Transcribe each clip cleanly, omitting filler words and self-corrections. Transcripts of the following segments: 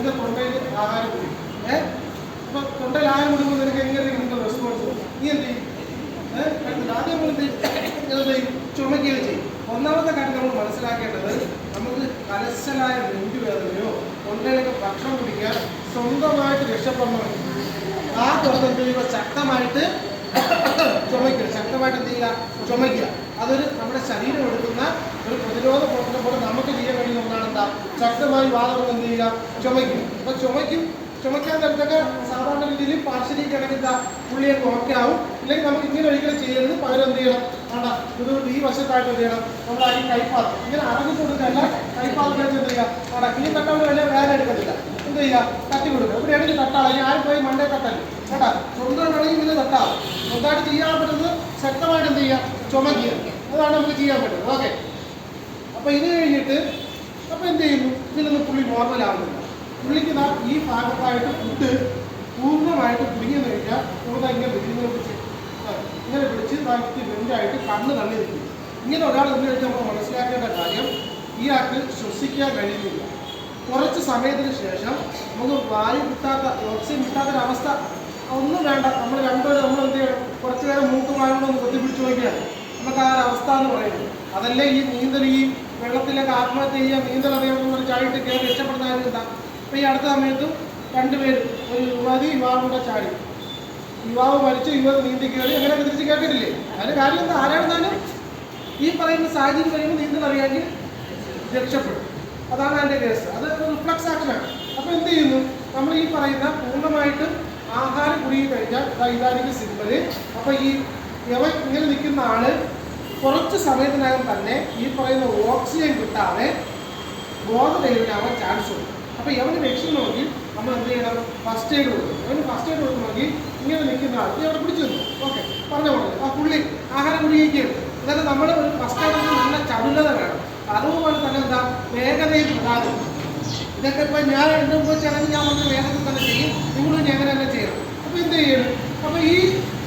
നിന്റെ തൊണ്ടയിൽ ആഹാരം കുടിക്കും. അപ്പൊ തൊണ്ടയിൽ ആഹാരം കുടിക്കുമ്പോൾ നിനക്ക് എങ്ങനെയായിരിക്കും നിന്റെ റെസ്പോൺസ്? നീ എന്ത് ചെയ്യും? ആദ്യം നമ്മൾ ചുമക്കുകയോ ചെയ്യും. ഒന്നാമത്തെ കാര്യം നമ്മൾ മനസ്സിലാക്കേണ്ടത്, നമുക്ക് കലശലായ നെഞ്ചുവേദനയോ തൊണ്ടയിലൊക്കെ ഭക്ഷണം കുടിക്കാൻ സ്വന്തമായിട്ട് രക്ഷപ്പെടണം. ആ ദിവസം എന്ത് ചെയ്യുക? ശക്തമായിട്ട് ചുമയ്ക്കുക. ശക്തമായിട്ട് എന്ത് ചെയ്യുക? ചുമയ്ക്കുക. അതൊരു നമ്മുടെ ശരീരം എടുക്കുന്ന ഒരു പ്രതിരോധ പ്രവർത്തനം പോലെ നമുക്ക് ചെയ്യാൻ കഴിയുന്ന ഒന്നാണ്. എന്താ? ശക്തമായി വാദം എന്ത് ചെയ്യുക? ചുമയ്ക്കും. അപ്പൊ ചുമയ്ക്കാൻ നേരത്തൊക്കെ സാധാരണ രീതിയിൽ പാർശ്വരീകരണത്തിൽ പുള്ളിയൊക്കെ ഓക്കെ ആവും. ഇല്ലെങ്കിൽ നമുക്ക് ഇങ്ങനെ ഒരിക്കലും ചെയ്യരുത്. പകരം എന്ത് ചെയ്യണം? വേണ്ട, ഇത് ഈ വശത്തായിട്ട് എന്ത് ചെയ്യണം? നമ്മൾ ഈ കൈപ്പാത്രം ഇങ്ങനെ അറങ്ങി കൊടുക്കല്ല, കൈപ്പാത്രത്തിലേക്ക് എന്ത് ചെയ്യുക? വേണ്ട, ഈ തട്ടാവിന് വലിയ വേദന എടുക്കത്തില്ല. എന്ത് ചെയ്യുക? തട്ടി കൊടുക്കുക. ഇവിടെയാണെങ്കിൽ തട്ടാളെ ആരും പോയി മണ്ടേ തട്ടല്ലേ. കേട്ടാ, സ്വന്തമാണെങ്കിൽ ഇങ്ങനെ തട്ടാവും. സ്വന്തമായിട്ട് ചെയ്യാൻ പറ്റുന്നത് ശക്തമായിട്ട് എന്ത് ചെയ്യുക? ചുമക്കുക. അതാണ് നമുക്ക് ചെയ്യാൻ പറ്റുന്നത്. ഓക്കെ. അപ്പൊ ഇത് കഴിഞ്ഞിട്ട് അപ്പൊ എന്ത് ചെയ്യുന്നു? ഇതിലൊന്നും പുള്ളി നോർമലാവുന്നില്ല. പുള്ളിക്ക് ഈ ഭാഗത്തായിട്ട് ഫുഡ് പൂർണ്ണമായിട്ട് കുടുങ്ങിയെന്ന് കഴിഞ്ഞാൽ നമുക്ക് ഇങ്ങനെ പിടിച്ച് ബെഞ്ചായിട്ട് കണ്ണ് തള്ളി നിൽക്കും. ഇങ്ങനെ ഒരാൾ എന്ന് കഴിഞ്ഞാൽ നമ്മൾ മനസ്സിലാക്കേണ്ട കാര്യം, ഇയാൾക്ക് ശ്വസിക്കാൻ കഴിയുന്നില്ല. കുറച്ച് സമയത്തിന് ശേഷം നമുക്ക് വായു കിട്ടാത്ത, ഓക്സിജൻ കിട്ടാത്തൊരവസ്ഥ ഒന്നും വേണ്ട. നമ്മൾ രണ്ടുപേരും നമ്മൾ എന്ത് ചെയ്യണം? കുറച്ച് നേരം മൂക്കുമാരോടൊന്ന് കൊത്തിപ്പിടിച്ച് നോക്കിയാണ് നമുക്ക് ആ അവസ്ഥ എന്ന് പറയുന്നത്. അതല്ലേ ഈ നീന്തൽ, ഈ വെള്ളത്തിലൊക്കെ ആത്മഹത്യ ചെയ്യുക, നീന്തൽ അറിയാവുന്ന ചാടിയിട്ട് കയറി രക്ഷപ്പെടുന്ന കാര്യം എന്താ? അപ്പോൾ ഈ അടുത്ത സമയത്തും രണ്ടുപേരും, ഒരു യുവതി യുവാവും കൂടെ ചാടി, യുവാവ് മരിച്ചു, യുവതി നീന്തി കയറി, അങ്ങനെ തിരിച്ച് കേട്ടിട്ടില്ലേ? അതിന് കാര്യം എന്താ? ആരാണെന്നാലും ഈ പറയുന്ന സാഹചര്യം കഴിയുമ്പോൾ നീന്തൽ അറിയാമെങ്കിൽ രക്ഷപ്പെടും. അതാണ് അതിൻ്റെ കേസ്. അത് റിഫ്ലക്സ് ആക്ഷനാണ്. അപ്പോൾ എന്ത് ചെയ്യുന്നു? നമ്മൾ ഈ പറയുന്ന പൂർണ്ണമായിട്ടും ആഹാരം കുടുങ്ങി കഴിഞ്ഞാൽ ഇതായിരിക്കും സിമ്പിള്. അപ്പോൾ ഈ ഇങ്ങനെ നിൽക്കുന്ന ആള് കുറച്ച് സമയത്തിനകം തന്നെ ഈ പറയുന്ന ഓക്സിജൻ കിട്ടാതെ ബോധരഹിതനാവാൻ ചാൻസ് ഉണ്ട്. അപ്പോൾ ഇവന് രക്ഷിക്കണമെങ്കിൽ നമ്മൾ എന്ത് ചെയ്യണം? ഫസ്റ്റ് എയ്ഡ് കൊടുക്കും. അവന് ഫസ്റ്റ് എയ്ഡ് കൊടുക്കണമെങ്കിൽ ഇങ്ങനെ നിൽക്കുന്ന ആൾക്ക് അവിടെ പിടിച്ചു നിന്നു. ഓക്കെ, പറഞ്ഞ പോലെ ആ പുള്ളി ആഹാരം കുടിക്കുകയാണ്. അതായത് നമ്മൾ ഒരു ഫസ്റ്റ് എയ്ഡ് നല്ല ചടുലത വേണം. അതുപോലെ തന്നെ എന്താ? വേഗതയും പ്രധാനം. ഇതൊക്കെ ഇപ്പോൾ ഞാൻ എൻ്റെ മുമ്പ് ചെയ്യണമെങ്കിൽ ഞാൻ വളരെ വേഗത്തിൽ തന്നെ ചെയ്യും. നിങ്ങളും അങ്ങനെ തന്നെ ചെയ്യണം. അപ്പോൾ എന്ത് ചെയ്യണം? അപ്പോൾ ഈ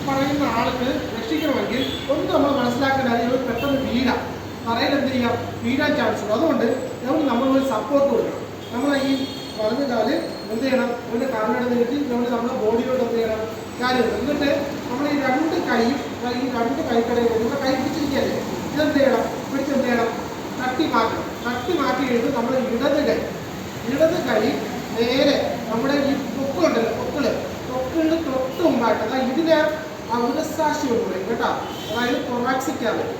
പറയുന്ന ആൾക്ക് രക്ഷിക്കണമെങ്കിൽ ഒന്ന് നമ്മൾ മനസ്സിലാക്കേണ്ടത്, ഇവർ പെട്ടെന്ന് വീഴാം, തറയിൽ എന്ത് ചെയ്യാം? വീഴാൻ ചാൻസ് ഉണ്ട്. അതുകൊണ്ട് നമ്മളൊരു സപ്പോർട്ട് കൊടുക്കണം. നമ്മൾ ഈ പറഞ്ഞാൽ എന്ത് ചെയ്യണം? ഇവൻ്റെ കാലിനോട് നീട്ടി നമ്മുടെ ബോഡിയോട് എന്ത് ചെയ്യണം? കാര്യം. എന്നിട്ട് നമ്മൾ ഈ രണ്ട് കൈക്കടയിൽ നമ്മുടെ കൈ പിടിച്ചിരിക്കുകയല്ലേ, ഇതെന്ത് ചെയ്യണം? പിടിച്ചെന്ത് ചെയ്യണം? തട്ടി മാറ്റി കഴിഞ്ഞ് നമ്മൾ ഇടത് കൈ നേരെ നമ്മുടെ ഈ പൊക്കുണ്ടല്ലോ, പൊക്കിളിന് തൊട്ട് മുമ്പായിട്ട്, അതായത് ഇതിനെ ഉദരസാക്ഷി എന്ന് പറയും കേട്ടോ. അതായത് കൊറാക്സിക് ക്യാവിറ്റി,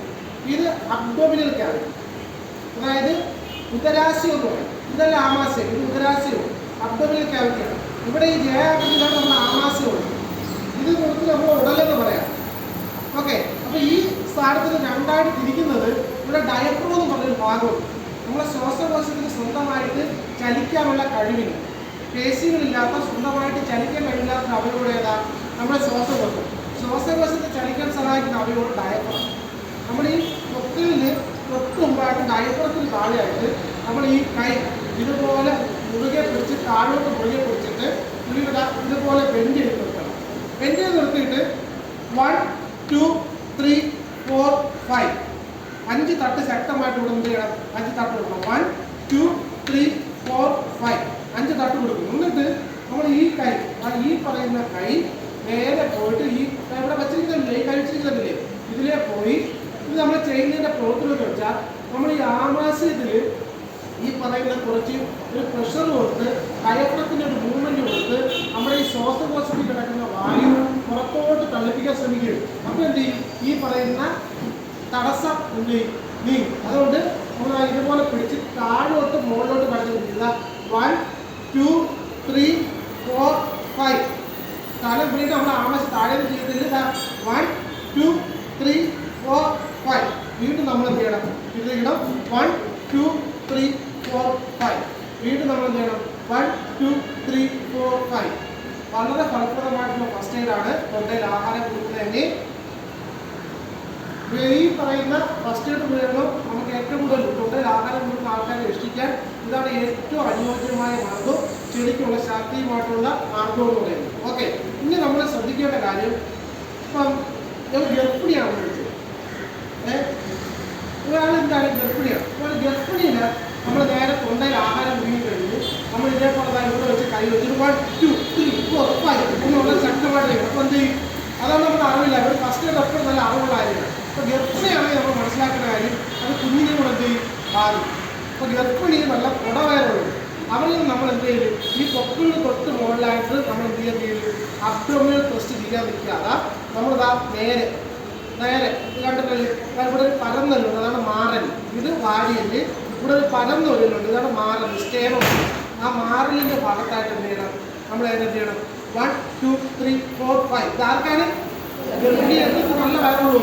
ഇത് അബ്ഡോമിനൽ ക്യാവിറ്റി, അതായത് ഉദരാശയം എന്ന് പറയും. ഇതല്ല ആമാശയം, ഇത് ഉദരാശയവും അബ്ഡോമിനൽ ക്യാവിറ്റിയാണ്. ഇവിടെ ഈ ജയാകൃതിയിലാണ് നമ്മുടെ ആമാശയമുള്ളത്. ഇത് കൊടുത്ത് നമ്മൾ ഉടലെന്ന് പറയാം. ഓക്കെ. അപ്പോൾ ഈ സ്ഥാനത്തിന് രണ്ടായിട്ട് തിരിക്കുന്നത് ഇവിടെ ഡയഫ്രം എന്ന് പറഞ്ഞൊരു ഭാഗമുണ്ട്. നമ്മളെ ശ്വാസകോശത്തിന് സ്വന്തമായിട്ട് ചലിക്കാനുള്ള കഴിവില്ല, പേശികളില്ലാത്ത, സ്വന്തമായിട്ട് ചലിക്കാൻ കഴിയില്ലാത്ത അവയവം ഏതാ? നമ്മുടെ ശ്വാസകോശം. ശ്വാസകോശത്തെ ചലിക്കാൻ സഹായിക്കുന്ന അവയവം ഡയഫ്രം. നമ്മൾ ഈ പൊക്കിളിന് തൊട്ട് മുമ്പായിട്ട് ഡയഫ്രത്തിന് താഴെയായിട്ട് നമ്മൾ ഈ കൈ ഇതുപോലെ മുറുകെ പിടിച്ച് താഴോട്ട് മുറുകെ പിടിച്ചിട്ട് ഇതുപോലെ ബെൻഡ് ചെയ്ത് നിർത്തണം. ബെൻഡ് ചെയ്ത് നിർത്തിയിട്ട് 1 2 3 4 5 5 തട്ട് ശക്തമായിട്ട് ഇവിടെ എന്ത് ചെയ്യണം? 5 തട്ട് കൊടുക്കണം. 1 2 3 4 5 5 തട്ട് കൊടുക്കും. എന്നിട്ട് നമ്മൾ ഈ കൈ, ഈ പറയുന്ന കൈ നേരെ പോയിട്ട് ഈ ഇവിടെ വെച്ചിരിക്കുന്നില്ലേ, ഈ കഴിച്ചിരിക്കുന്നില്ലേ, ഇതിലേ പോയി ഇത് നമ്മൾ ചെയ്യുന്നതിൻ്റെ പ്രവർത്തനം വെച്ചാൽ നമ്മൾ ഈ ആമാശയത്തിൽ ഈ പറയുന്ന കുറച്ച് ഒരു പ്രഷർ കൊടുത്ത് ഡയഫ്രത്തിന് ഒരു മൂവ്മെൻറ്റ് കൊടുത്ത് നമ്മുടെ ഈ ശ്വാസകോശത്തിൽ കിടക്കുന്ന വായു പുറത്തോട്ട് തള്ളിപ്പിക്കാൻ ശ്രമിക്കുകയും അപ്പോൾ എന്ത് ചെയ്യും? ഈ പറയുന്ന തടസ്സം എന്ത് ചെയ്യും? നീങ്ങും. അതുകൊണ്ട് നമ്മൾ ഇതുപോലെ പിടിച്ച് താഴോട്ട് മുകളിലോട്ട് കടന്നിരിക്കുക. 1 2 3 4 5 തലം പിടിയിട്ട് നമ്മൾ ആമാശം താഴെ ചെയ്തില്ല. 1 2 3 4 5 വീണ്ടും നമ്മൾ എന്ത് ചെയ്യണം? ഇത് ഇടം 1 2 3 4 5 വീണ്ടും നമ്മൾ എന്ത് ചെയ്യണം? 1 2 3 4 5 വളരെ ഫലപ്രദമായിട്ടുള്ള ഫസ്റ്റ് എയ്ഡാണ് തൊണ്ടയിൽ ആഹാരം കൊടുക്കുന്നതെങ്കിൽ. ഈ പറയുന്ന ഫസ്റ്റ് എയ്ഡ് ഉപയോഗം നമുക്ക് ഏറ്റവും കൂടുതൽ തൊണ്ടയിൽ ആഹാരം കൊടുക്കുന്ന ആൾക്കാരെ രക്ഷിക്കാൻ ഇതാണ് ഏറ്റവും അനുയോജ്യമായ മാർഗം, ശരിക്കുള്ള ശാസ്ത്രീയമായിട്ടുള്ള മാർഗം എന്ന് പറയുന്നത്. ഓക്കെ. ഇനി നമ്മൾ ശ്രദ്ധിക്കേണ്ട കാര്യം, ഇപ്പം ഗർഭിണിയാണെന്ന് വിളിച്ചത്, ഒരാൾ എന്താണ് ഗർഭിണിയാണ്. അപ്പോൾ ഗർഭിണിയിൽ നമ്മൾ നേരെ തൊണ്ടയിൽ ആഹാരം വീങ്ങി കഴിഞ്ഞ് നമ്മൾ ഇതേപോലെ ഇവിടെ വെച്ചിട്ട് 1 2 3 4 5 എന്ന് വളരെ ശക്തമായിട്ട് ചെയ്യണം. അപ്പോൾ എന്ത് ചെയ്യും? അതാണ് നമ്മുടെ അറിവില്ല. ഒരു ഫസ്റ്റ് എയ്ഡ് എപ്പോഴും നല്ല അറിവുള്ള കാര്യമാണ്. അപ്പോൾ ഗർഭിണിയാണെങ്കിൽ നമ്മൾ മനസ്സിലാക്കുന്ന കാര്യം അത് കുഞ്ഞിനെ കൂടെ എന്ത് ചെയ്യും? ബാധിക്കും. അപ്പോൾ ഗർഭിണി നല്ല കുടവയറുള്ളത് അവരിൽ നിന്ന് നമ്മൾ എന്ത് ചെയ്യും? ഈ പൊക്കിളിന് തൊട്ട് മുകളിലായിട്ട് നമ്മൾ എന്ത് ചെയ്യും? അബ്ഡോമിനൽ ടെസ്റ്റ് ചെയ്യാൻ നിൽക്കാതെ നമ്മളിതാ നേരെ ഇത് കണ്ടിട്ടല്ലേ? ഇവിടെ ഒരു പരന്നല്ലുണ്ട്, അതാണ് മാറൽ. ഇത് വാരിയല്. ഇവിടെ ഒരു പരന്ന ഒരിലുണ്ട്, ഇതാണ് മാറൽ, സ്റ്റേനോ. ആ മാറലിൻ്റെ ഭാഗത്തായിട്ട് എന്ത് ചെയ്യണം? നമ്മൾ എന്ത് ചെയ്യണം? 1 2 3 4 5. ഇത് ആർക്കാണ്? ഗർഭിണികൾക്ക് നല്ല വയറുള്ളൂ.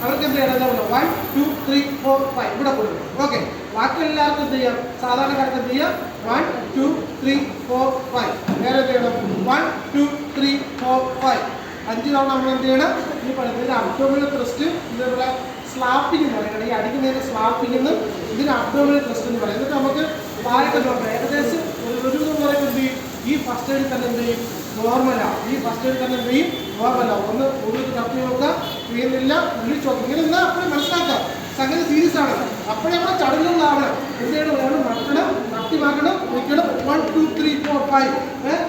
അവർക്ക് എന്ത് ചെയ്യണം? 1 2 3 4 5 ഇവിടെ കൊടുക്കണം. ഓക്കെ, ബാക്കി എല്ലാവർക്കും എന്ത് ചെയ്യാം? സാധാരണക്കാർക്ക് എന്ത് ചെയ്യാം? 1 2 3 4 5. നേരെ എന്ത് ചെയ്യണം? 1 2 3 4 5. 5 തവണ നമ്മൾ എന്ത് ചെയ്യണം? ഈ പറയുന്നത് അബ്ഡോമിനൽ ത്രസ്റ്റ്, ഇതേപോലെ സ്ലാപ്പിംഗ് എന്ന് പറയുന്നത്. ഈ അടിക്കുന്നതിന് സ്ലാപ്പിംഗ് എന്നും ഇതിന് അബ്ഡോമിനൽ ത്രസ്റ്റ് എന്ന് പറയും. എന്നിട്ട് നമുക്ക് താഴെ നോക്കാം. ഏകദേശം ഒരു പറയുമ്പോൾ എന്ത് ചെയ്യും? ഈ ഫസ്റ്റ് എയ്ഡിൽ തന്നെ എന്ത് ചെയ്യും? നോർമലാണ്. ഈ ഫസ്റ്റ് എയ്ഡിൽ തന്നെ എന്ത് ചെയ്യും? നോർമലാണ്. ഒന്ന് കൂടുതൽ തപ്പി നോക്കുക, ചെയ്യുന്നില്ല, വിളിച്ചു നോക്കുക. ഇങ്ങനെ എന്നാൽ അപ്പോഴും മനസ്സിലാക്കാം സംഗതി സീരിയസ് ആണ്. അപ്പോഴേ നമ്മുടെ ചടങ്ങുകളാവണം. എന്തെങ്കിലും വേണം? നടക്കണം, തട്ടിമാക്കണം, നിൽക്കണം. 1 2 3 4 5.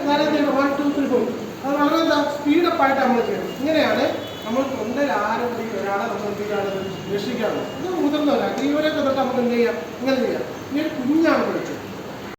നേരെ എന്ത് ചെയ്യണം? 1 2 3 4. അത് വളരെ എന്താ സ്പീഡപ്പായിട്ട് നമ്മൾ ചെയ്യണം. ഇങ്ങനെയാണ് നമ്മൾ തൊണ്ടയിൽ ആരെങ്കിലും ഒരാളെ നമ്മൾ എന്ത് ചെയ്യാറുള്ളത്? രക്ഷിക്കാറുള്ളത്. ഇത് മുതിർന്നവരാണ്. ഇവരൊക്കെ തൊട്ട് നമുക്ക് എന്ത് ചെയ്യാം? ഇങ്ങനെ ചെയ്യാം. ഇനി ഒരു കുഞ്ഞാണ് വിളിച്ചു